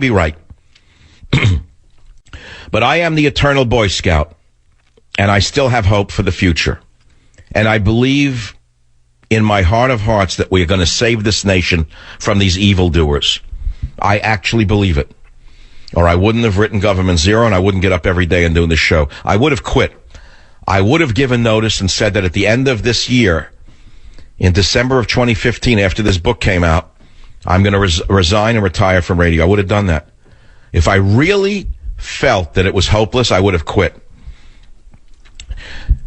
be right. But I am the eternal Boy Scout, and I still have hope for the future. And I believe in my heart of hearts that we are going to save this nation from these evildoers. I actually believe it. Or I wouldn't have written Government Zero, and I wouldn't get up every day and doing this show. I would have quit. I would have given notice and said that at the end of this year, in December of 2015, after this book came out, I'm going to resign and retire from radio. I would have done that. If I really felt that it was hopeless, I would have quit.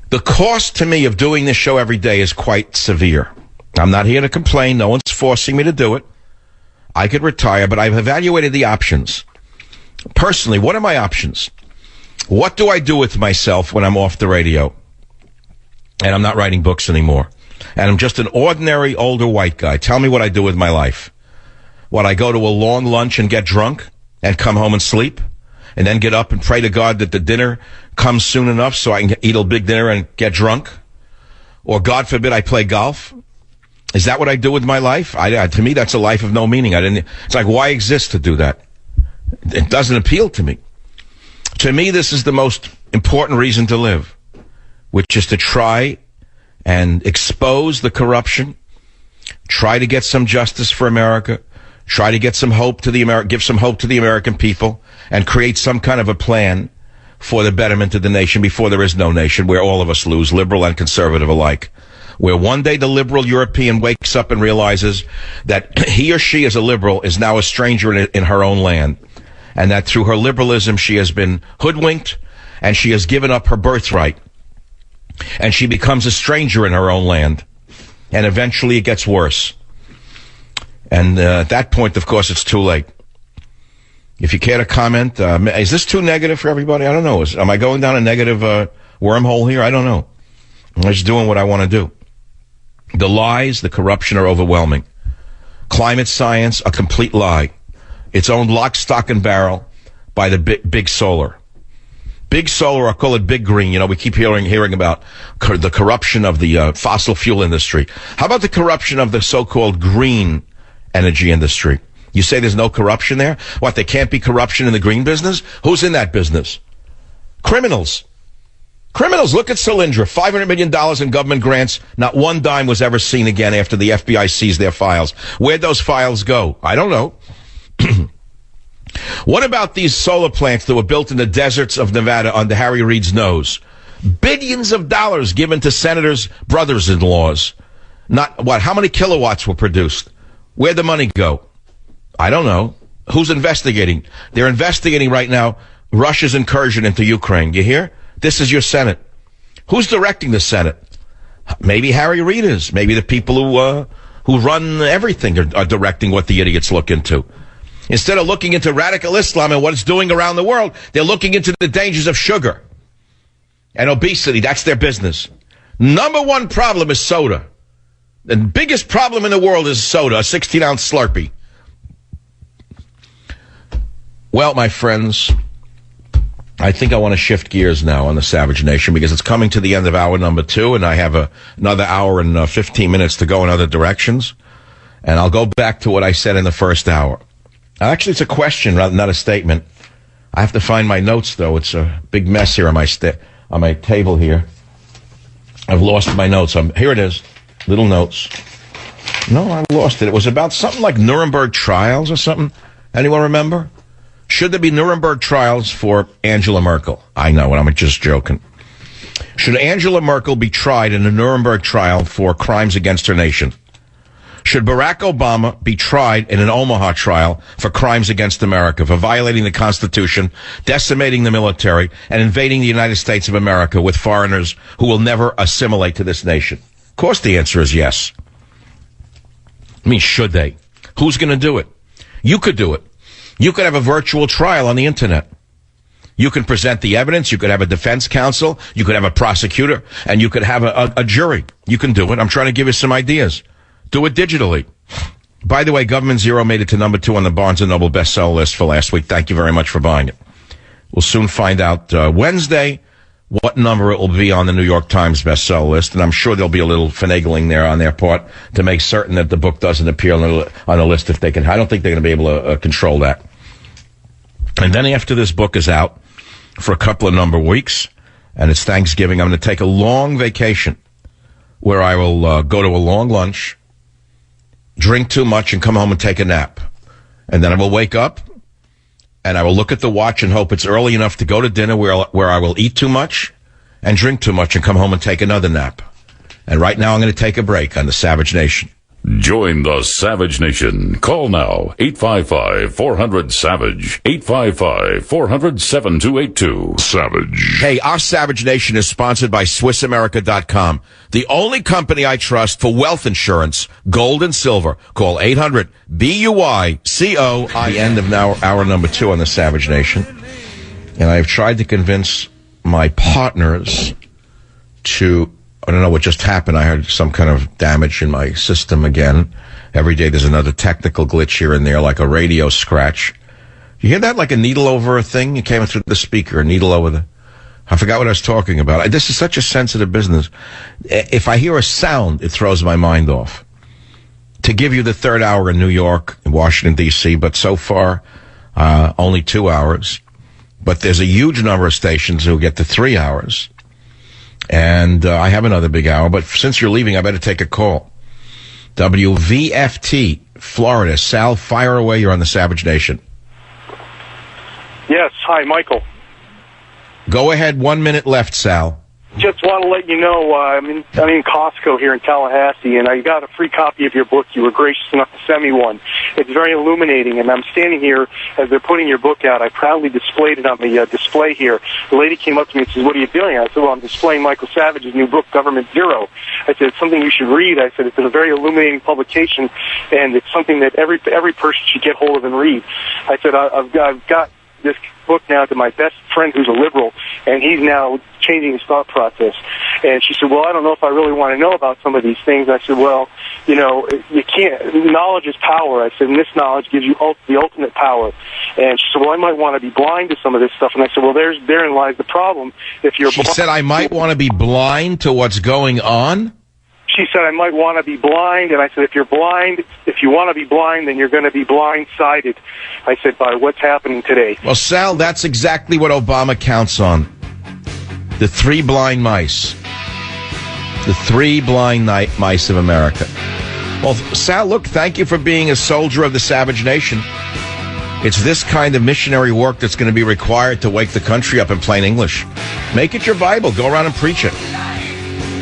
The cost to me of doing this show every day is quite severe. I'm not here to complain. No one's forcing me to do it. I could retire, but I've evaluated the options. Personally, what are my options? What do I do with myself when I'm off the radio and I'm not writing books anymore? And I'm just an ordinary older white guy. Tell me what I do with my life. What, I go to a long lunch and get drunk and come home and sleep? And then get up and pray to God that the dinner comes soon enough so I can eat a big dinner and get drunk? Or, God forbid, I play golf? Is that what I do with my life? To me, that's a life of no meaning. It's like, why exist to do that? It doesn't appeal to me. To me, this is the most important reason to live, which is to try and expose the corruption, try to get some justice for America, try to get some hope to give some hope to the American people, and create some kind of a plan for the betterment of the nation before there is no nation, where all of us lose, liberal and conservative alike. Where one day the liberal European wakes up and realizes that he or she as a liberal is now a stranger in her own land, and that through her liberalism she has been hoodwinked and she has given up her birthright, and she becomes a stranger in her own land, and eventually it gets worse. And at that point, of course, it's too late. If you care to comment, is this too negative for everybody? I don't know. Am I going down a negative wormhole here? I don't know. I'm just doing what I want to do. The lies, the corruption are overwhelming. Climate science, a complete lie. It's owned lock, stock, and barrel by the big solar. Big solar, I call it big green. You know, we keep hearing about the corruption of the fossil fuel industry. How about the corruption of the so-called green energy industry? You say there's no corruption there? What, there can't be corruption in the green business? Who's in that business? Criminals. Criminals. Look at Solyndra. $500 million in government grants. Not one dime was ever seen again after the FBI seized their files. Where'd those files go? I don't know. What about these solar plants that were built in the deserts of Nevada under Harry Reid's nose? Billions of dollars given to senators' brothers-in-laws. Not what? How many kilowatts were produced? Where'd the money go? I don't know. Who's investigating? They're investigating right now Russia's incursion into Ukraine. You hear? This is your Senate. Who's directing the Senate? Maybe Harry Reid is. Maybe the people who run everything are directing what the idiots look into. Instead of looking into radical Islam and what it's doing around the world, they're looking into the dangers of sugar and obesity. That's their business. Number one problem is soda. The biggest problem in the world is soda, a 16-ounce Slurpee. Well, my friends, I think I want to shift gears now on the Savage Nation because it's coming to the end of hour number 2, and I have another hour and 15 minutes to go in other directions. And I'll go back to what I said in the first hour. Actually, it's a question, not a statement. I have to find my notes, though. It's a big mess here on my table here. I've lost my notes. Here it is. Little notes. No, I lost it. It was about something like Nuremberg trials or something. Anyone remember? Should there be Nuremberg trials for Angela Merkel? I know, and I'm just joking. Should Angela Merkel be tried in a Nuremberg trial for crimes against her nation? Should Barack Obama be tried in an Omaha trial for crimes against America, for violating the Constitution, decimating the military, and invading the United States of America with foreigners who will never assimilate to this nation? Of course the answer is yes. I mean, should they? Who's going to do it? You could do it. You could have a virtual trial on the internet. You can present the evidence. You could have a defense counsel. You could have a prosecutor. And you could have a jury. You can do it. I'm trying to give you some ideas. Do it digitally. By the way, Government Zero made it to number 2 on the Barnes & Noble bestseller list for last week. Thank you very much for buying it. We'll soon find out Wednesday what number it will be on the New York Times bestseller list. And I'm sure there'll be a little finagling there on their part to make certain that the book doesn't appear on the list if they can. I don't think they're going to be able to control that. And then after this book is out for a couple of number of weeks, and it's Thanksgiving, I'm going to take a long vacation where I will go to a long lunch, drink too much, and come home and take a nap. And then I will wake up, and I will look at the watch and hope it's early enough to go to dinner where I will eat too much and drink too much and come home and take another nap. And right now I'm going to take a break on the Savage Nation. Join the Savage Nation. Call now, 855-400-SAVAGE, 855-400-7282. Savage. Hey, our Savage Nation is sponsored by SwissAmerica.com, the only company I trust for wealth insurance, gold and silver. Call 800-BUICOI. End of now hour number 2 on the Savage Nation. And I've tried to convince my partners to... I don't know what just happened. I had some kind of damage in my system again. Every day there's another technical glitch here and there, like a radio scratch. You hear that? Like a needle over a thing? It came through the speaker, a needle over the... I forgot what I was talking about. This is such a sensitive business. If I hear a sound, it throws my mind off. To give you the third hour in New York, in Washington, D.C., but so far, only 2 hours. But there's a huge number of stations who get to 3 hours. And I have another big hour, but since you're leaving, I better take a call. WVFT, Florida. Sal, fire away. You're on the Savage Nation. Yes. Hi, Michael. Go ahead. 1 minute left, Sal. Just want to let you know, I'm in Costco here in Tallahassee, and I got a free copy of your book. You were gracious enough to send me one. It's very illuminating, and I'm standing here as they're putting your book out. I proudly displayed it on the display here. The lady came up to me and says, "What are you doing?" I said, "Well, I'm displaying Michael Savage's new book, Government Zero." I said, "It's something you should read." I said, "It's a very illuminating publication, and it's something that every person should get hold of and read." I said, I've got this book now to my best friend who's a liberal, and he's now changing his thought process. And she said, "Well, I don't know if I really want to know about some of these things." I said, "Well, you know, you can't. Knowledge is power." I said, "And this knowledge gives you the ultimate power." And she said, "Well, I might want to be blind to some of this stuff." And I said, "Well, therein lies the problem. If you're She said, "I might want to be blind to what's going on?" She said, "I might want to be blind." And I said, if you want to be blind, then you're going to be blindsided. I said, by what's happening today. Well, Sal, that's exactly what Obama counts on. The 3 blind mice. The 3 blind mice of America. Well, Sal, look, thank you for being a soldier of the Savage Nation. It's this kind of missionary work that's going to be required to wake the country up in plain English. Make it your Bible. Go around and preach it.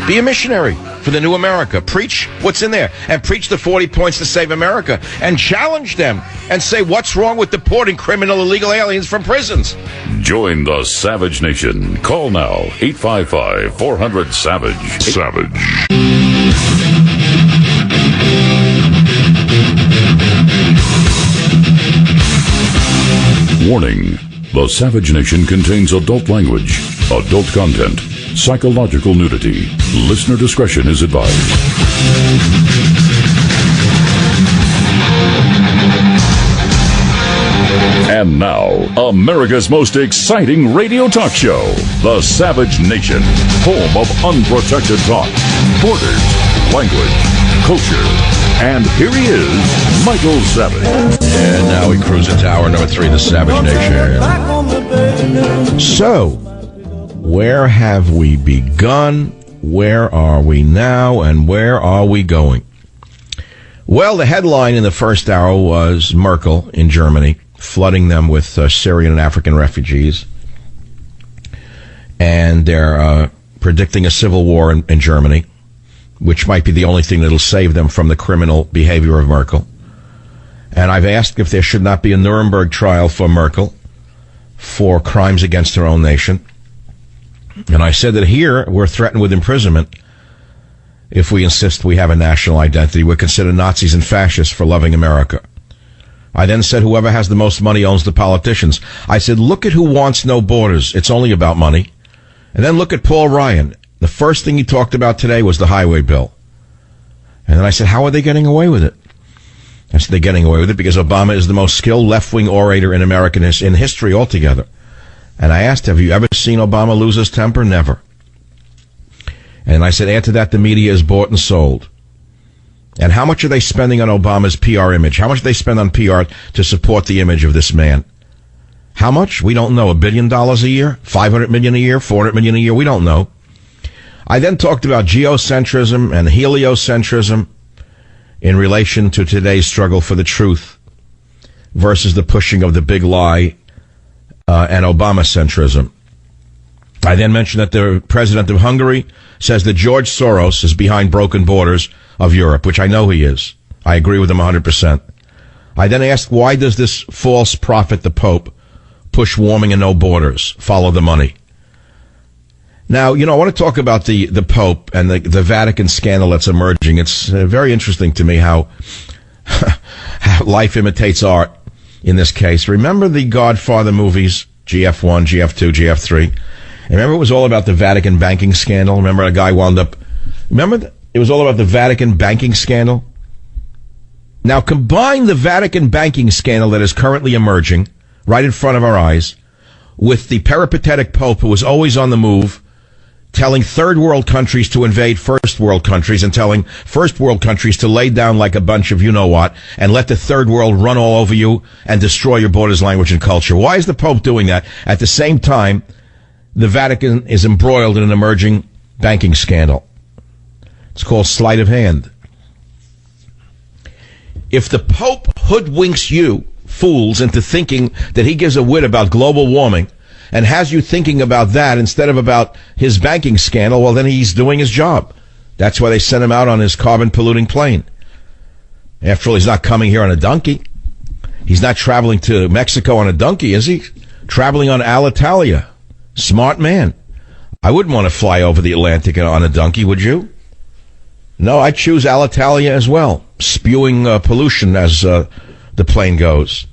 Be a missionary for the new America. Preach what's in there. And preach the 40 points to save America. And challenge them. And say, what's wrong with deporting criminal illegal aliens from prisons? Join the Savage Nation. Call now, 855-400-SAVAGE. Savage. Warning. The Savage Nation contains adult language, adult content, psychological nudity. Listener discretion is advised. And now, America's most exciting radio talk show, The Savage Nation, home of unprotected talk, borders, language, culture. And here he is, Michael Savage. And now we cruise into hour number 3 of The Savage Nation. So, where have we begun? Where are we now? And where are we going? Well, the headline in the first hour was Merkel in Germany, flooding them with Syrian and African refugees. And they're predicting a civil war in Germany, which might be the only thing that'll save them from the criminal behavior of Merkel. And I've asked if there should not be a Nuremberg trial for Merkel for crimes against her own nation. And I said that here we're threatened with imprisonment if we insist we have a national identity. We're considered Nazis and fascists for loving America. I then said whoever has the most money owns the politicians. I said, look at who wants no borders. It's only about money. And then look at Paul Ryan. The first thing he talked about today was the highway bill. And then I said, how are they getting away with it? I said, they're getting away with it because Obama is the most skilled left-wing orator in American in history altogether. And I asked, have you ever seen Obama lose his temper? Never. And I said, add to that, the media is bought and sold. And how much are they spending on Obama's PR image? How much do they spend on PR to support the image of this man? How much? We don't know. $1 billion a year? $500 million a year? $400 million a year? We don't know. I then talked about geocentrism and heliocentrism in relation to today's struggle for the truth versus the pushing of the big lie and Obama-centrism. I then mentioned that the president of Hungary says that George Soros is behind broken borders of Europe, which I know he is. I agree with him 100%. I then asked, why does this false prophet, the Pope, push warming and no borders, follow the money? Now, I want to talk about the Pope and the Vatican scandal that's emerging. It's very interesting to me how life imitates art in this case. Remember the Godfather movies, GF1, GF2, GF3? Remember it was all about the Vatican banking scandal? Remember a guy wound up... Remember it was all about the Vatican banking scandal? Now combine the Vatican banking scandal that is currently emerging right in front of our eyes with the peripatetic Pope who was always on the move, telling third world countries to invade first world countries and telling first world countries to lay down like a bunch of you-know-what and let the third world run all over you and destroy your borders, language, and culture. Why is the Pope doing that? At the same time, the Vatican is embroiled in an emerging banking scandal. It's called sleight of hand. If the Pope hoodwinks you, fools, into thinking that he gives a whit about global warming and has you thinking about that instead of about his banking scandal, well, then he's doing his job. That's why they sent him out on his carbon-polluting plane. After all, he's not coming here on a donkey. He's not traveling to Mexico on a donkey, is he? Traveling on Alitalia. Smart man. I wouldn't want to fly over the Atlantic on a donkey, would you? No, I'd choose Alitalia as well, spewing pollution as the plane goes.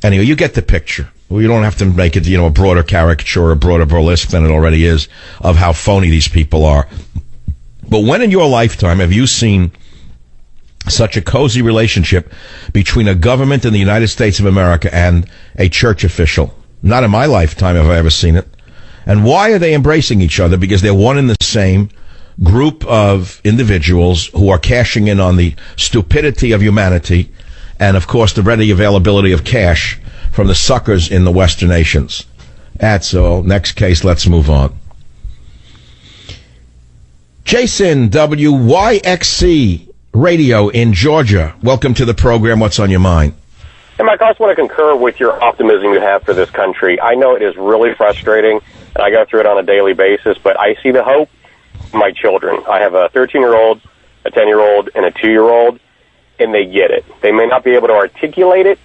Anyway, you get the picture. Well, you don't have to make it, a broader caricature or a broader burlesque than it already is of how phony these people are. But when in your lifetime have you seen such a cozy relationship between a government in the United States of America and a church official? Not in my lifetime have I ever seen it. And why are they embracing each other? Because they're one and the same group of individuals who are cashing in on the stupidity of humanity and, of course, the ready availability of cash from the suckers in the Western nations. That's all. Next case, let's move on. Jason, WYXC Radio in Georgia. Welcome to the program. What's on your mind? Hey, Mike, I just want to concur with your optimism you have for this country. I know it is really frustrating, and I go through it on a daily basis, but I see the hope in my children. I have a 13-year-old, a 10-year-old, and a 2-year-old, and they get it. They may not be able to articulate it,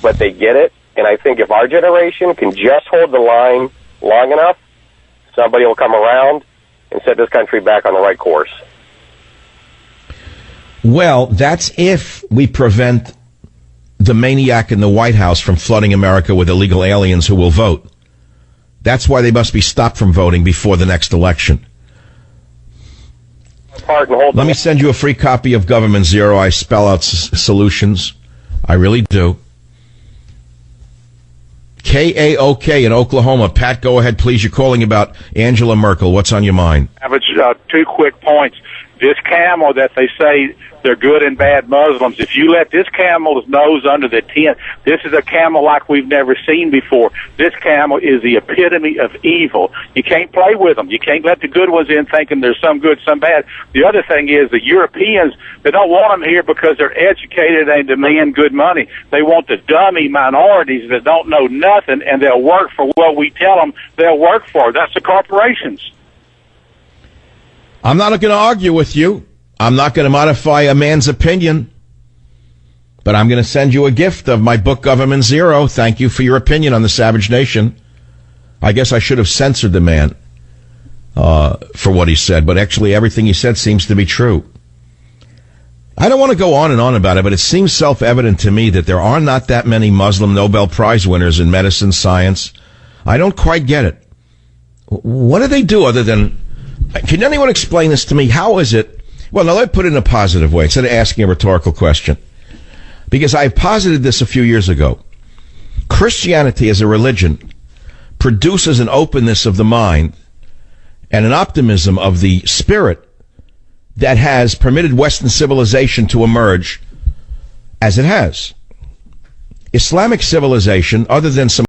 but they get it. And I think if our generation can just hold the line long enough, somebody will come around and set this country back on the right course. Well, that's if we prevent the maniac in the White House from flooding America with illegal aliens who will vote. That's why they must be stopped from voting before the next election. Let me send you a free copy of Government Zero. I spell out solutions. I really do. KAOK in Oklahoma. Pat, go ahead, please. You're calling about Angela Merkel. What's on your mind? I have two quick points. This camel that they say they're good and bad Muslims, if you let this camel's nose under the tent, this is a camel like we've never seen before. This camel is the epitome of evil. You can't play with them. You can't let the good ones in thinking there's some good, some bad. The other thing is the Europeans, they don't want them here because they're educated and demand good money. They want the dummy minorities that don't know nothing, and they'll work for what we tell them they'll work for. That's the corporations. I'm not going to argue with you. I'm not going to modify a man's opinion. But I'm going to send you a gift of my book, Government Zero. Thank you for your opinion on the Savage Nation. I guess I should have censored the man for what he said, but actually everything he said seems to be true. I don't want to go on and on about it, but it seems self-evident to me that there are not that many Muslim Nobel Prize winners in medicine, science. I don't quite get it. What do they do other than... Can anyone explain this to me? How is it? Well, now let me put it in a positive way instead of asking a rhetorical question. Because I posited this a few years ago. Christianity as a religion produces an openness of the mind and an optimism of the spirit that has permitted Western civilization to emerge as it has. Islamic civilization, other than some